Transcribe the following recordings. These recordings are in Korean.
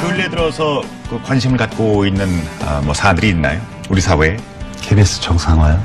근래 들어서 그 관심을 갖고 있는 뭐 사안들이 있나요? 우리 사회에? KBS 정상화요?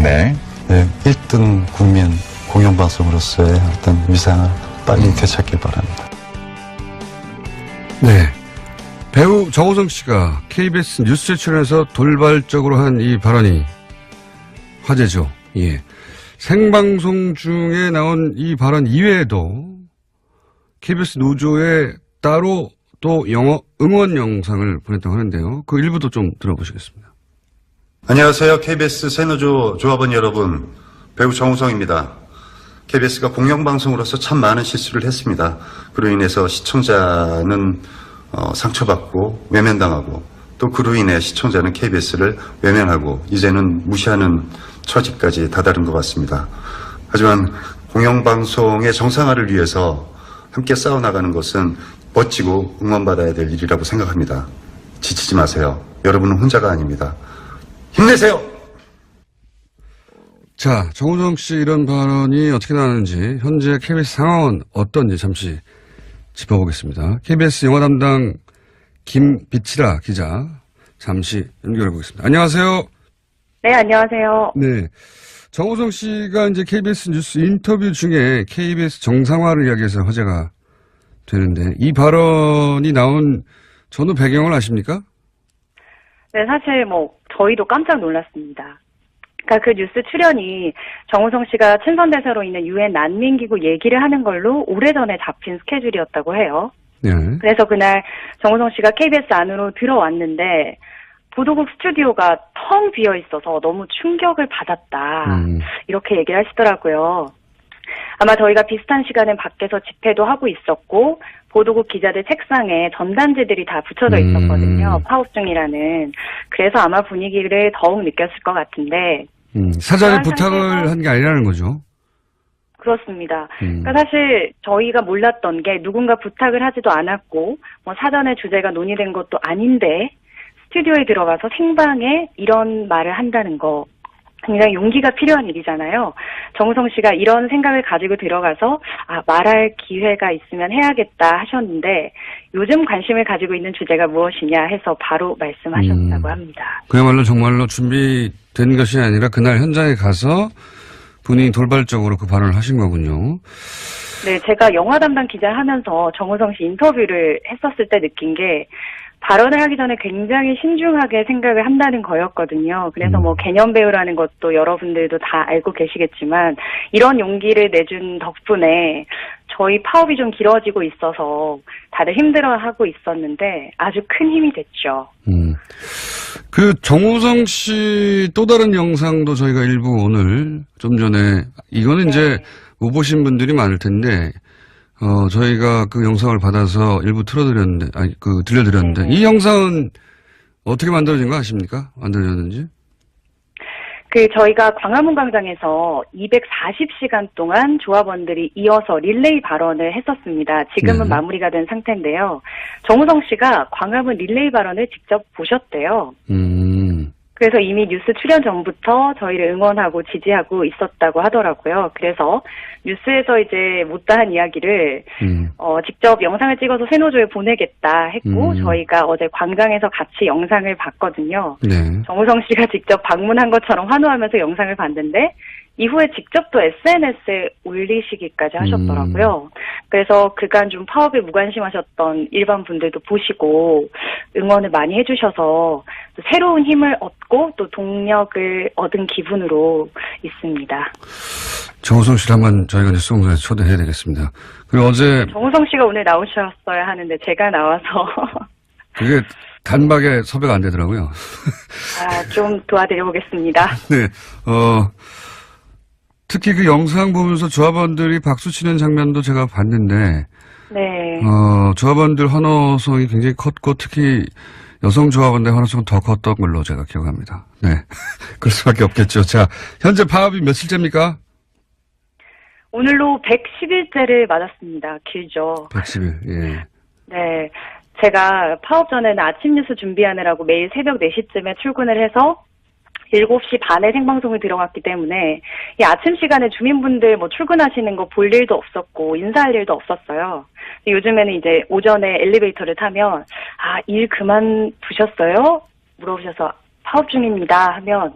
네. 네, 1등 국민 공영방송으로서의 어떤 위상을 빨리 되찾길 바랍니다. 네. 배우 정호성 씨가 KBS 뉴스에 출연해서 돌발적으로 한 이 발언이 화제죠. 예. 생방송 중에 나온 이 발언 이외에도 KBS 노조에 따로 또 응원 영상을 보냈다고 하는데요. 그 일부도 좀 들어보시겠습니다. 안녕하세요. KBS 새노조 조합원 여러분, 배우 정우성입니다. KBS가 공영방송으로서 참 많은 실수를 했습니다. 그로 인해서 시청자는 상처받고 외면당하고 또 그로 인해 시청자는 KBS를 외면하고 이제는 무시하는 처지까지 다다른 것 같습니다. 하지만 공영방송의 정상화를 위해서 함께 싸워나가는 것은 멋지고 응원받아야 될 일이라고 생각합니다. 지치지 마세요. 여러분은 혼자가 아닙니다. 힘내세요! 자, 정우성 씨 이런 발언이 어떻게 나왔는지 현재 KBS 상황은 어떤지 잠시 짚어보겠습니다. KBS 영화 담당 김비치라 기자 잠시 연결해 보겠습니다. 안녕하세요. 네, 안녕하세요. 네. 정우성 씨가 이제 KBS 뉴스 인터뷰 중에 KBS 정상화를 이야기해서 화제가 되는데 이 발언이 나온 전후 배경을 아십니까? 네, 사실 저희도 깜짝 놀랐습니다. 그러니까 그 뉴스 출연이 정우성 씨가 친선대사로 있는 유엔 난민기구 얘기를 하는 걸로 오래전에 잡힌 스케줄이었다고 해요. 네. 그래서 그날 정우성 씨가 KBS 안으로 들어왔는데 보도국 스튜디오가 텅 비어 있어서 너무 충격을 받았다. 이렇게 얘기를 하시더라고요. 아마 저희가 비슷한 시간에 밖에서 집회도 하고 있었고 보도국 기자들 책상에 전단지들이 다 붙여져 있었거든요. 파업 중이라는. 그래서 아마 분위기를 더욱 느꼈을 것 같은데. 사전에 부탁을 한 게 아니라는 거죠. 그렇습니다. 그러니까 사실 저희가 몰랐던 게 누군가 부탁을 하지도 않았고 사전에 주제가 논의된 것도 아닌데 스튜디오에 들어가서 생방에 이런 말을 한다는 거 굉장히 용기가 필요한 일이잖아요. 정우성 씨가 이런 생각을 가지고 들어가서 말할 기회가 있으면 해야겠다 하셨는데 요즘 관심을 가지고 있는 주제가 무엇이냐 해서 바로 말씀하셨다고 합니다. 그야말로 정말로 준비된 것이 아니라 그날 현장에 가서 본인이 돌발적으로 그 발언을 하신 거군요. 네, 제가 영화 담당 기자를 하면서 정우성 씨 인터뷰를 했었을 때 느낀 게 발언을 하기 전에 굉장히 신중하게 생각을 한다는 거였거든요. 그래서 개념 배우라는 것도 여러분들도 다 알고 계시겠지만 이런 용기를 내준 덕분에 저희 파업이 좀 길어지고 있어서 다들 힘들어하고 있었는데 아주 큰 힘이 됐죠. 그 정우성 씨 또 다른 영상도 저희가 일부 오늘 좀 전에 이거는 이제 못 보신 분들이 많을 텐데 저희가 그 영상을 받아서 일부 들려드렸는데 이 영상은 어떻게 만들어진 거 아십니까? 만들어졌는지? 저희가 광화문 광장에서 240시간 동안 조합원들이 이어서 릴레이 발언을 했었습니다. 지금은 마무리가 된 상태인데요. 정우성 씨가 광화문 릴레이 발언을 직접 보셨대요. 그래서 이미 뉴스 출연 전부터 저희를 응원하고 지지하고 있었다고 하더라고요. 그래서 뉴스에서 이제 못다한 이야기를 직접 영상을 찍어서 새노조에 보내겠다 했고 저희가 어제 광장에서 같이 영상을 봤거든요. 네. 정우성 씨가 직접 방문한 것처럼 환호하면서 영상을 봤는데 이후에 직접 또 SNS에 올리시기까지 하셨더라고요. 그래서 그간 좀 파업에 무관심하셨던 일반 분들도 보시고 응원을 많이 해주셔서 또 새로운 힘을 얻고 또 동력을 얻은 기분으로 있습니다. 정우성 씨를 한번 저희가 뉴스공장에서 초대해야 되겠습니다. 그리고 어제 정우성 씨가 오늘 나오셨어야 하는데 제가 나와서 그게 단박에 섭외가 안 되더라고요. 좀 도와드려 보겠습니다. 네. 특히 그 영상 보면서 조합원들이 박수 치는 장면도 제가 봤는데, 네. 조합원들 환호성이 굉장히 컸고, 특히 여성 조합원들 환호성은 더 컸던 걸로 제가 기억합니다. 네. 그럴 수밖에 없겠죠. 자, 현재 파업이 며칠째입니까? 오늘로 110일째를 맞았습니다. 길죠. 110일, 예. 네. 제가 파업 전에는 아침 뉴스 준비하느라고 매일 새벽 4시쯤에 출근을 해서 7시 반에 생방송을 들어갔기 때문에 이 아침 시간에 주민분들 출근하시는 거 볼 일도 없었고 인사할 일도 없었어요. 요즘에는 이제 오전에 엘리베이터를 타면 일 그만두셨어요? 물어보셔서 파업 중입니다 하면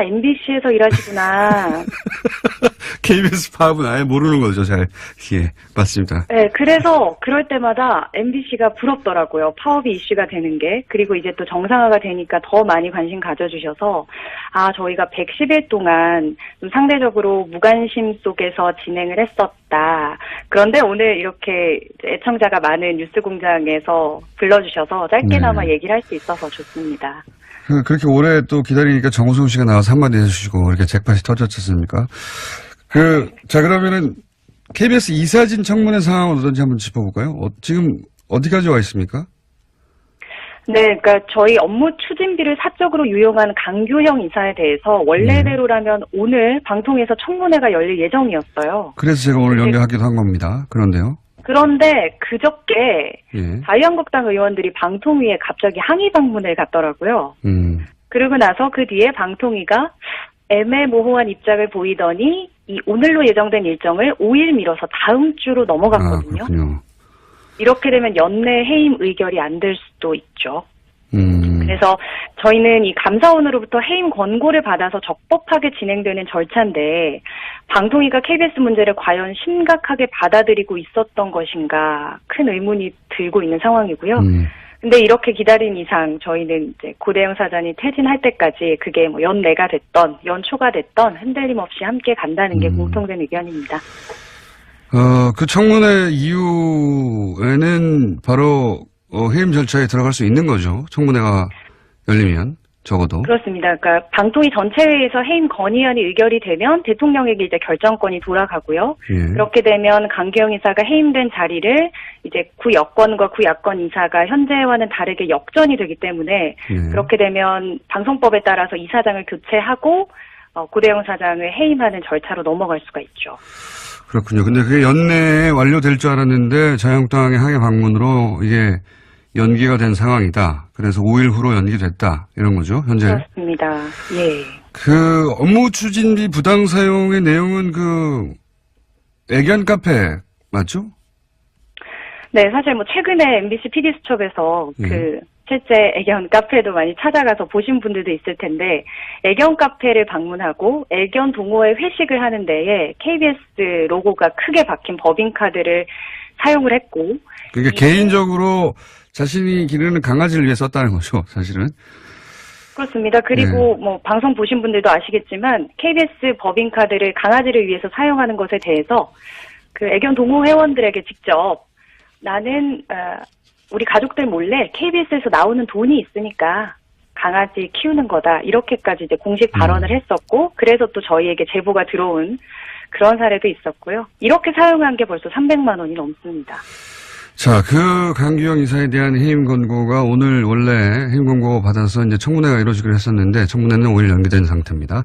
MBC에서 일하시구나. KBS 파업은 아예 모르는 거죠, 잘. 예, 맞습니다. 네, 그래서 그럴 때마다 MBC가 부럽더라고요. 파업이 이슈가 되는 게. 그리고 이제 또 정상화가 되니까 더 많이 관심 가져주셔서 저희가 110일 동안 좀 상대적으로 무관심 속에서 진행을 했었다. 그런데 오늘 이렇게 애청자가 많은 뉴스공장에서 불러주셔서 짧게나마 얘기를 할 수 있어서 좋습니다. 그렇게 오래 또 기다리니까 정우성 씨가 나와서 한마디 해주시고, 이렇게 잭팟이 터졌지 않습니까? 자, 그러면은, KBS 이사진 청문회 상황은 어떤지 한번 짚어볼까요? 지금 어디까지 와 있습니까? 네, 그러니까 저희 업무 추진비를 사적으로 유용한 강규형 이사에 대해서 원래대로라면 오늘 방통에서 청문회가 열릴 예정이었어요. 그래서 제가 오늘 연결하기도 한 겁니다. 그런데요. 그런데 그저께 자유한국당 의원들이 방통위에 갑자기 항의 방문을 갔더라고요. 그러고 나서 그 뒤에 방통위가 애매모호한 입장을 보이더니 이 오늘로 예정된 일정을 5일 미뤄서 다음 주로 넘어갔거든요. 그렇군요. 이렇게 되면 연내 해임 의결이 안 될 수도 있죠. 그래서 저희는 이 감사원으로부터 해임 권고를 받아서 적법하게 진행되는 절차인데 방통위가 KBS 문제를 과연 심각하게 받아들이고 있었던 것인가 큰 의문이 들고 있는 상황이고요. 근데 이렇게 기다린 이상 저희는 이제 고대영 사장이 퇴진할 때까지 그게 뭐 연내가 됐던 연초가 됐던 흔들림 없이 함께 간다는 게 공통된 의견입니다. 그 청문회 이후에는 바로 해임 절차에 들어갈 수 있는 거죠. 청문회가 열리면 적어도. 그렇습니다. 그러니까 방통위 전체회의에서 해임 건의안이 의결이 되면 대통령에게 이제 결정권이 돌아가고요. 그렇게 되면 강규영 이사가 해임된 자리를 이제 구여권과 구야권 이사가 현재와는 다르게 역전이 되기 때문에 그렇게 되면 방송법에 따라서 이사장을 교체하고 고대영 사장을 해임하는 절차로 넘어갈 수가 있죠. 그렇군요. 근데 그게 연내에 완료될 줄 알았는데 자유한국당의 항해 방문으로 이게 연기가 된 상황이다. 그래서 5일 후로 연기됐다. 이런 거죠, 현재. 그렇습니다. 예. 업무 추진비 부당 사용의 내용은 애견 카페 맞죠? 네, 사실 뭐 최근에 MBC PD수첩에서 실제 애견 카페도 많이 찾아가서 보신 분들도 있을 텐데 애견 카페를 방문하고 애견 동호회 회식을 하는 데에 KBS 로고가 크게 박힌 법인카드를 사용을 했고 그러니까 개인적으로 자신이 기르는 강아지를 위해 썼다는 거죠, 사실은. 그렇습니다. 그리고 뭐 방송 보신 분들도 아시겠지만 KBS 법인카드를 강아지를 위해서 사용하는 것에 대해서 그 애견 동호 회원들에게 직접 나는 우리 가족들 몰래 KBS에서 나오는 돈이 있으니까 강아지 키우는 거다. 이렇게까지 이제 공식 발언을 했었고, 그래서 또 저희에게 제보가 들어온 그런 사례도 있었고요. 이렇게 사용한 게 벌써 300만 원이 넘습니다. 자, 강규영 이사에 대한 해임 권고가 오늘 원래 해임 권고 받아서 이제 청문회가 이루어지기로 했었는데, 청문회는 5일 연기된 상태입니다.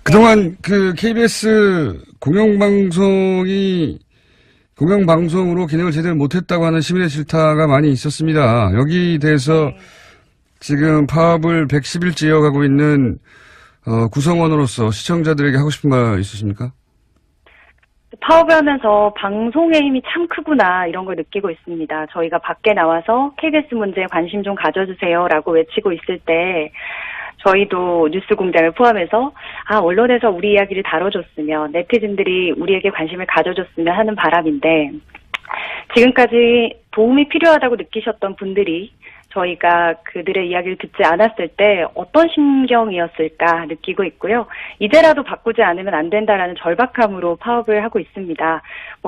그동안 KBS 공영방송으로 기능을 제대로 못했다고 하는 시민의 질타가 많이 있었습니다. 여기 대해서 지금 파업을 110일째 이어가고 있는 구성원으로서 시청자들에게 하고 싶은 말 있으십니까? 파업을 하면서 방송의 힘이 참 크구나 이런 걸 느끼고 있습니다. 저희가 밖에 나와서 KBS 문제에 관심 좀 가져주세요라고 외치고 있을 때 저희도 뉴스공장을 포함해서 언론에서 우리 이야기를 다뤄줬으면 네티즌들이 우리에게 관심을 가져줬으면 하는 바람인데 지금까지 도움이 필요하다고 느끼셨던 분들이 저희가 그들의 이야기를 듣지 않았을 때 어떤 심경이었을까 느끼고 있고요. 이제라도 바꾸지 않으면 안 된다라는 절박함으로 파업을 하고 있습니다.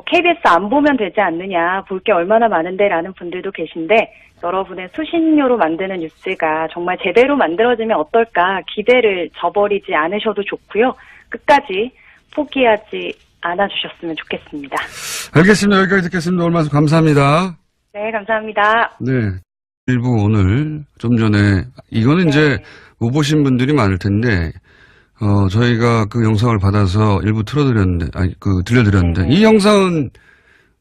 KBS 안 보면 되지 않느냐, 볼 게 얼마나 많은데 라는 분들도 계신데 여러분의 수신료로 만드는 뉴스가 정말 제대로 만들어지면 어떨까 기대를 저버리지 않으셔도 좋고요. 끝까지 포기하지 않아주셨으면 좋겠습니다. 알겠습니다. 여기까지 듣겠습니다. 오늘 말씀 감사합니다. 네, 감사합니다. 네. 일부 오늘 좀 전에 이거는 이제 못 보신 분들이 많을 텐데 저희가 그 영상을 받아서 일부 틀어드렸는데 들려드렸는데 이 영상은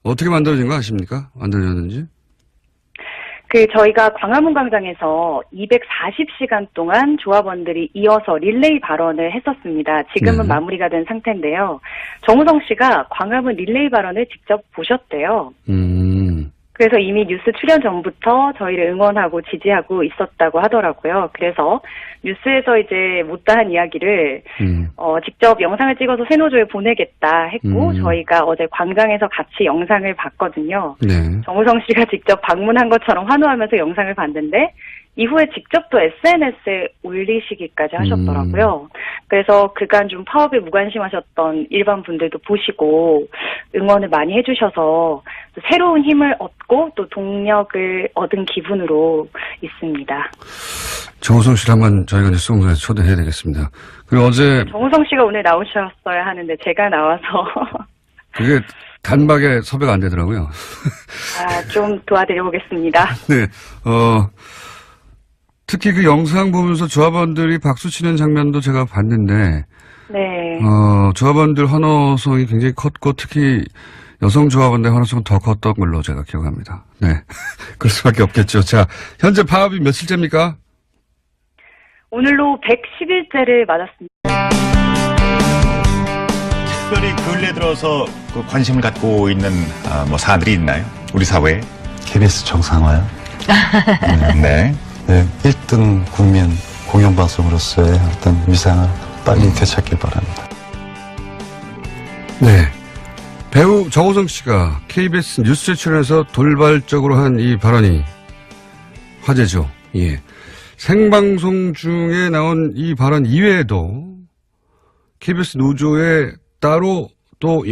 어떻게 만들어진 거 아십니까? 만들어졌는지? 저희가 광화문 광장에서 240시간 동안 조합원들이 이어서 릴레이 발언을 했었습니다. 지금은 마무리가 된 상태인데요. 정우성 씨가 광화문 릴레이 발언을 직접 보셨대요. 그래서 이미 뉴스 출연 전부터 저희를 응원하고 지지하고 있었다고 하더라고요. 그래서 뉴스에서 이제 못다한 이야기를 직접 영상을 찍어서 새노조에 보내겠다 했고 저희가 어제 광장에서 같이 영상을 봤거든요. 네. 정우성 씨가 직접 방문한 것처럼 환호하면서 영상을 봤는데 이후에 직접 또 SNS에 올리시기까지 하셨더라고요. 그래서 그간 좀 파업에 무관심하셨던 일반 분들도 보시고 응원을 많이 해주셔서 또 새로운 힘을 얻고 또 동력을 얻은 기분으로 있습니다. 정우성 씨를 한번 저희가 뉴스공장에 초대해야 되겠습니다. 그리고 어제 정우성 씨가 오늘 나오셨어야 하는데 제가 나와서 그게 단박에 섭외가 안 되더라고요. 좀 도와드려보겠습니다. 네, 특히 그 영상 보면서 조합원들이 박수 치는 장면도 제가 봤는데, 네. 조합원들 환호성이 굉장히 컸고, 특히 여성 조합원들의 환호성은 더 컸던 걸로 제가 기억합니다. 네. 그럴 수밖에 없겠죠. 자, 현재 파업이 며칠째입니까? 오늘로 110일째를 맞았습니다. 특별히 근래 들어서 그 관심을 갖고 있는 뭐 사안들이 있나요? 우리 사회에? KBS 정상화요? 네. 네, 1등 국민 공영방송으로서의 어떤 위상을 빨리 되찾길 바랍니다. 네. 배우 정우성 씨가 KBS 뉴스에 출연해서 돌발적으로 한 이 발언이 화제죠. 예. 생방송 중에 나온 이 발언 이외에도 KBS 노조에 따로 또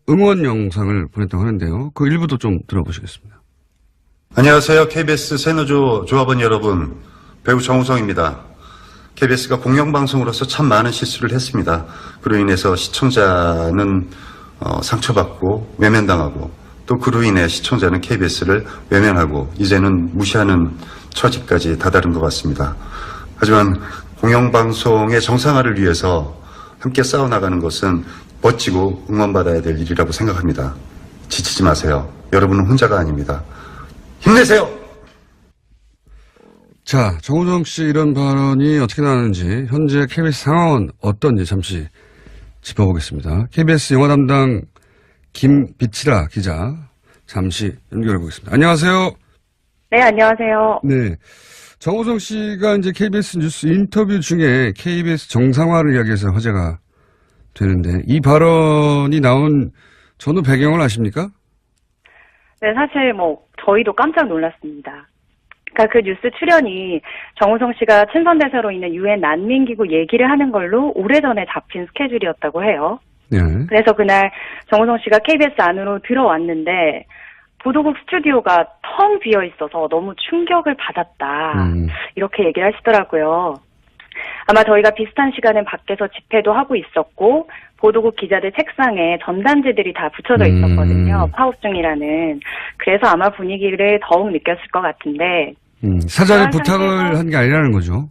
응원 영상을 보냈다고 하는데요. 그 일부도 좀 들어보시겠습니다. 안녕하세요. KBS 새노조 조합원 여러분, 배우 정우성입니다. KBS가 공영방송으로서 참 많은 실수를 했습니다. 그로 인해서 시청자는 상처받고 외면당하고 또 그로 인해 시청자는 KBS를 외면하고 이제는 무시하는 처지까지 다다른 것 같습니다. 하지만 공영방송의 정상화를 위해서 함께 싸워나가는 것은 멋지고 응원받아야 될 일이라고 생각합니다. 지치지 마세요. 여러분은 혼자가 아닙니다. 힘내세요! 자, 정우성 씨 이런 발언이 어떻게 나왔는지 현재 KBS 상황은 어떤지 잠시 짚어보겠습니다. KBS 영화 담당 김비치라 기자 잠시 연결해 보겠습니다. 안녕하세요. 네, 안녕하세요. 네. 정우성 씨가 이제 KBS 뉴스 인터뷰 중에 KBS 정상화를 이야기해서 화제가 되는데 이 발언이 나온 전후 배경을 아십니까? 네, 사실 저희도 깜짝 놀랐습니다. 그러니까 그 뉴스 출연이 정우성 씨가 친선대사로 있는 유엔 난민기구 얘기를 하는 걸로 오래전에 잡힌 스케줄이었다고 해요. 네. 그래서 그날 정우성 씨가 KBS 안으로 들어왔는데 보도국 스튜디오가 텅 비어 있어서 너무 충격을 받았다. 이렇게 얘기를 하시더라고요. 아마 저희가 비슷한 시간에 밖에서 집회도 하고 있었고 보도국 기자들 책상에 전단지들이 다 붙여져 있었거든요. 파업 중이라는. 그래서 아마 분위기를 더욱 느꼈을 것 같은데. 사전에 부탁을 한 게 아니라는 거죠.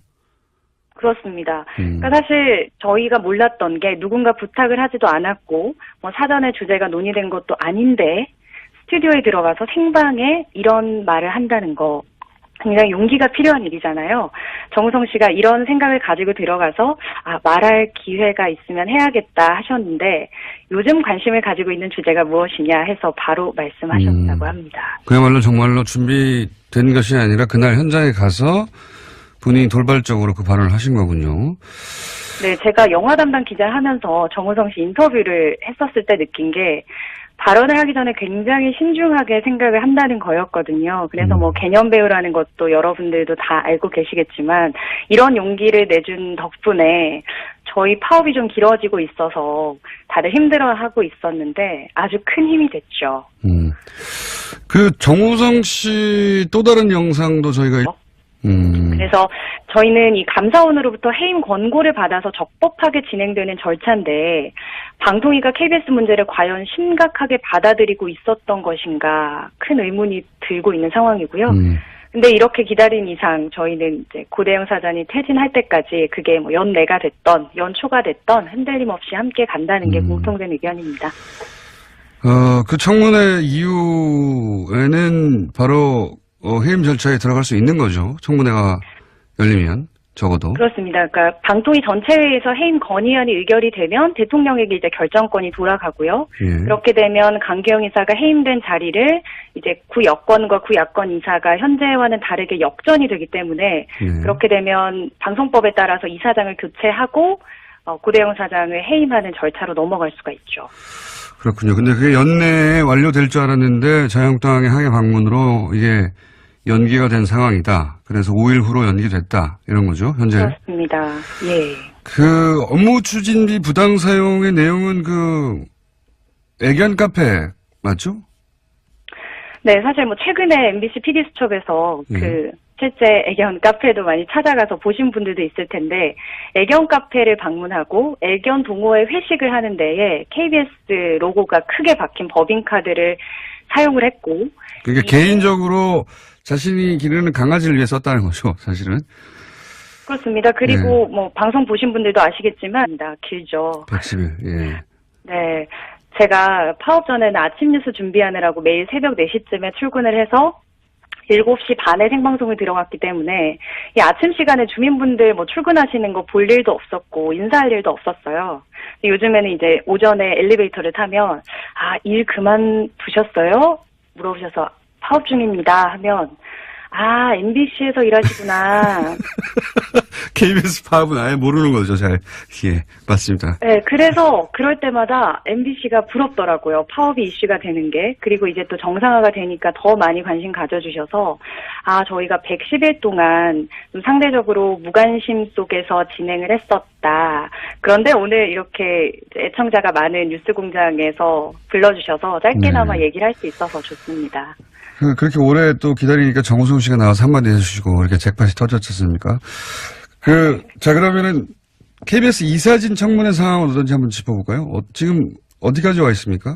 그렇습니다. 그러니까 사실 저희가 몰랐던 게 누군가 부탁을 하지도 않았고 사전에 주제가 논의된 것도 아닌데 스튜디오에 들어가서 생방에 이런 말을 한다는 거. 굉장히 용기가 필요한 일이잖아요. 정우성 씨가 이런 생각을 가지고 들어가서 말할 기회가 있으면 해야겠다 하셨는데 요즘 관심을 가지고 있는 주제가 무엇이냐 해서 바로 말씀하셨다고 합니다. 그야말로 정말로 준비된 것이 아니라 그날 현장에 가서 본인이 돌발적으로 그 발언을 하신 거군요. 네, 제가 영화 담당 기자를 하면서 정우성 씨 인터뷰를 했었을 때 느낀 게 발언을 하기 전에 굉장히 신중하게 생각을 한다는 거였거든요. 그래서 개념 배우라는 것도 여러분들도 다 알고 계시겠지만 이런 용기를 내준 덕분에 저희 파업이 좀 길어지고 있어서 다들 힘들어하고 있었는데 아주 큰 힘이 됐죠. 그 정우성 씨 또 다른 영상도 저희가 그래서 저희는 이 감사원으로부터 해임 권고를 받아서 적법하게 진행되는 절차인데 방통위가 KBS 문제를 과연 심각하게 받아들이고 있었던 것인가 큰 의문이 들고 있는 상황이고요. 근데 이렇게 기다린 이상 저희는 이제 고대영 사장이 퇴진할 때까지 그게 연내가 됐던 연초가 됐던 흔들림 없이 함께 간다는 게 공통된 의견입니다. 그 청문회 이후에는 바로 해임 절차에 들어갈 수 있는 거죠. 청문회가 열리면 적어도. 그렇습니다. 그러니까 방통위 전체회의에서 해임 건의안이 의결이 되면 대통령에게 이제 결정권이 돌아가고요. 예. 그렇게 되면 강기영 이사가 해임된 자리를 이제 구여권과 구야권 이사가 현재와는 다르게 역전이 되기 때문에 예. 그렇게 되면 방송법에 따라서 이사장을 교체하고 고대영 사장을 해임하는 절차로 넘어갈 수가 있죠. 그렇군요. 근데 그게 연내에 완료될 줄 알았는데 자유한국당의 항해 방문으로 이게 연기가 된 상황이다. 그래서 5일 후로 연기됐다. 이런 거죠, 현재. 그렇습니다. 예. 그 업무 추진비 부당 사용의 내용은 그 애견 카페 맞죠? 네, 사실 뭐 최근에 MBC PD수첩에서 그 실제 애견 카페도 많이 찾아가서 보신 분들도 있을 텐데 애견 카페를 방문하고 애견 동호회 회식을 하는 데에 KBS 로고가 크게 박힌 법인카드를 사용을 했고 그러니까 개인적으로 자신이 기르는 강아지를 위해 썼다는 거죠, 사실은. 그렇습니다. 그리고 뭐 방송 보신 분들도 아시겠지만 길죠. 110일. 예. 네. 제가 파업 전에는 아침 뉴스 준비하느라고 매일 새벽 4시쯤에 출근을 해서 7시 반에 생방송을 들어갔기 때문에 이 아침 시간에 주민분들 뭐 출근하시는 거 볼 일도 없었고 인사할 일도 없었어요. 요즘에는 이제 오전에 엘리베이터를 타면 일 그만두셨어요? 물어보셔서 파업 중입니다 하면 MBC에서 일하시구나. KBS 파업은 아예 모르는 거죠, 잘. 예, 맞습니다. 네, 그래서 그럴 때마다 MBC가 부럽더라고요. 파업이 이슈가 되는 게. 그리고 이제 또 정상화가 되니까 더 많이 관심 가져주셔서 저희가 110일 동안 좀 상대적으로 무관심 속에서 진행을 했었다. 그런데 오늘 이렇게 애청자가 많은 뉴스공장에서 불러주셔서 짧게나마 얘기를 할 수 있어서 좋습니다. 그렇게 오래 또 기다리니까 정우성 씨가 나와서 한마디 해주시고 이렇게 잭팟이 터졌지 않습니까? 자, 그러면은 KBS 이사진 청문회 상황은 어떤지 한번 짚어볼까요? 지금 어디까지 와 있습니까?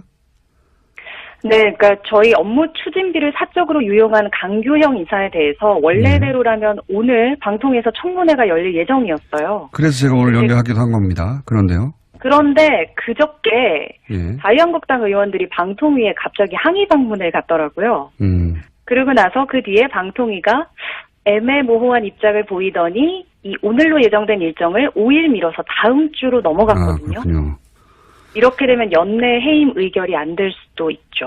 네, 그러니까 저희 업무 추진비를 사적으로 유용한 강규형 이사에 대해서 원래대로라면 오늘 방통에서 청문회가 열릴 예정이었어요. 그래서 제가 오늘 연결하기도 한 겁니다. 그런데요. 그런데 그저께 예. 자유한국당 의원들이 방통위에 갑자기 항의 방문을 갔더라고요. 그러고 나서 그 뒤에 방통위가 애매모호한 입장을 보이더니 이 오늘로 예정된 일정을 5일 미뤄서 다음 주로 넘어갔거든요. 그렇군요. 이렇게 되면 연내 해임 의결이 안 될 수도 있죠.